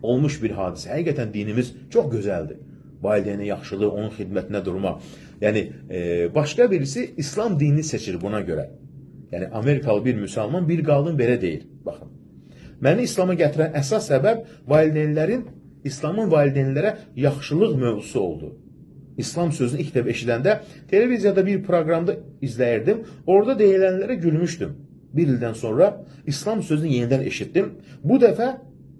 olmuş bir hadisə. Həqiqətən dinimiz çox gözəldir. Valideynin yaxşılığı, onun xidmətinə durmaq. Yəni, başqa birisi İslam dinini seçir buna görə. Yəni, Amerikalı bir müsəlman, bir qadın belə deyir. Baxın, məni İslama gətirən əsas səbəb İslamın valideynlərə yaxşılıq mövzusu oldu. İslam sözünü ilk dəfə eşidəndə televiziyada bir proqramda izləyirdim. Orada deyilənlərə gülmüşdüm. Bir ildən sonra İslam sözünü yenidən eşitdim. Bu dəfə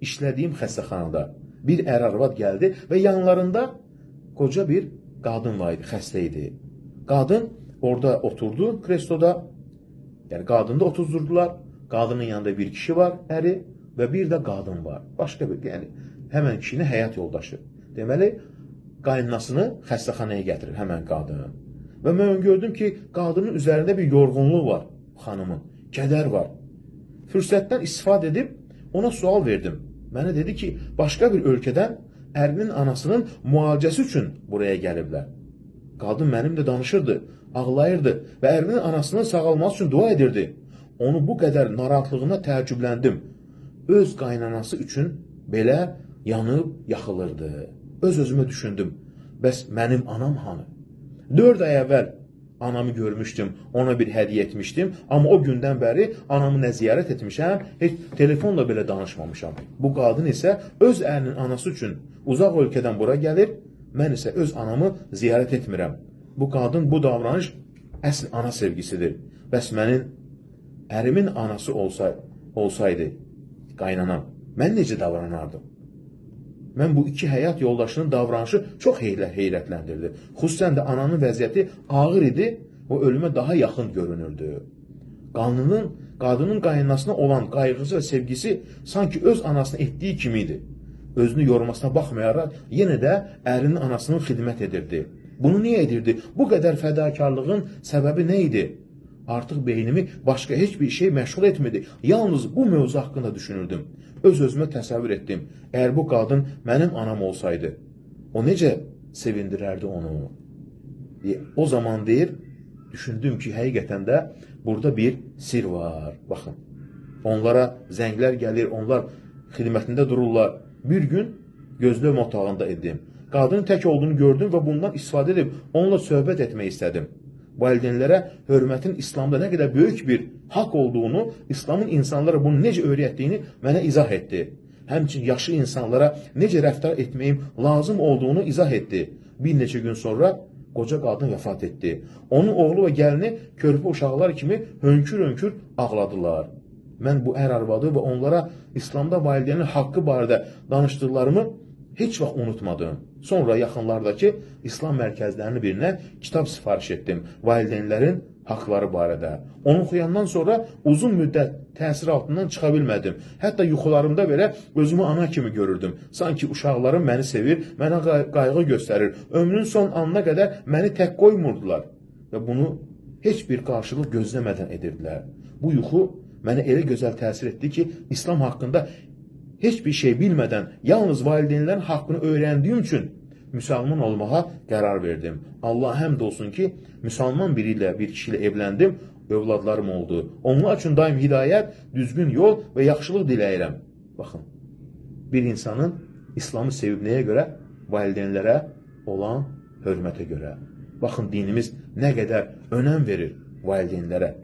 işlədiyim xəstəxanada bir ər-arvad gəldi və yanlarında qoca bir qadın var idi, xəstə idi. Qadın orada oturdu, kresloda. Yəni, qadını da otuzdurdular. Qadının yanında bir kişi var, əri və bir də qadın var. Başqa bir, yəni, həmən kişinin həyat yoldaşı. Deməli, qaynanasını xəstəxanaya gətirir həmən qadın. Və mən gördüm ki, qadının üzərində bir yorğunluq var, xanımın, kədər var. Fürsətdən istifadə edib ona sual verdim. Mənə dedi ki, başqa bir ölkədən ərinin anasının müalicəsi üçün buraya gəliblər. Qadın mənimlə danışırdı, ağlayırdı və ərinin anasının sağalması üçün dua edirdi. Onu bu qədər narahatlığına təəccübləndim. Öz qaynanası üçün belə yanıb yaxılırdı. Öz-özümə düşündüm. Bəs mənim anam hanı? 4 ay əvvəl anamı görmüşdüm, ona bir hədiyyə etmişdim. Amma o gündən bəri anamı nə ziyarət etmişəm, heç telefonla belə danışmamışam. Bu qadın isə öz ərinin anası üçün uzaq ölkədən bura gəlir, mən isə öz anamı ziyarət etmirəm. Bu qadın, bu davranış əsl ana sevgisidir. Bəs mənim ərimin anası olsaydı, qaynanam, mən necə davranardım? Mən bu iki həyat yoldaşının davranışı çox heyrətləndirdi. Xüsusən də ananın vəziyyəti ağır idi, o ölümə daha yaxın görünürdü. Qadının qaynanasına olan qayğısı və sevgisi sanki öz anasına etdiyi kimi idi. Özünü yormasına baxmayaraq, yenə də ərinin anasının xidmət edirdi. Bunu niyə edirdi? Bu qədər fədakarlığın səbəbi nə idi? Artıq beynimi başqa heç bir şey məşğul etmedi. Yalnız bu mövzu haqqında düşünürdüm. Öz-özümə təsəvvür etdim. Əgər bu qadın mənim anam olsaydı, o necə sevindirərdi onu? O zaman deyir, düşündüm ki, həqiqətən də burada bir sir var. Baxın, onlara zənglər gəlir, onlar xidmətində dururlar. Bir gün gözləm otağında idim. Qadının tək olduğunu gördüm və bundan istifadə edib onunla söhbət etmək istədim. Valideynlərə hörmətin İslamda nə qədər böyük bir haqq olduğunu, İslamın insanlara bunu necə öyrətdiyini mənə izah etdi. Həmçinin yaşlı insanlara necə rəftar etməyim lazım olduğunu izah etdi. Bir neçə gün sonra qoca qadın vəfat etdi. Onun oğlu və gəlini körpə uşaqlar kimi hönkür-hönkür ağladılar. Mən bu ər-arvadı və onlara İslamda valideynin haqqı barədə danışdıqlarımı heç vaxt unutmadım. Sonra yaxınlardakı İslam mərkəzlərinin birinə kitab sifariş etdim valideynlərin haqları barədə. Onu oxuyandan sonra uzun müddət təsir altından çıxa bilmədim. Hətta yuxularımda belə özümü ana kimi görürdüm. Sanki uşaqlarım məni sevir, mənə qayğı göstərir. Ömrünün son anına qədər məni tək qoymurdular. Və bunu heç bir qarşılıq gözləmədən edirdilər. Bu yuxu mənə elə gözəl təsir etdi ki, İslam haqqında heç bir şey bilmədən, yalnız valideynlərin haqqını öyrəndiyim üçün müsəlman olmağa qərar verdim. Allah həmd olsun ki, müsəlman bir kişi ilə evləndim, övladlarım oldu. Onlar üçün daim hidayət, düzgün yol və yaxşılıq diləyirəm. Baxın, bir insanın İslamı sevib nəyə görə? Valideynlərə olan hörmətə görə. Baxın, dinimiz nə qədər önəm verir valideynlərə.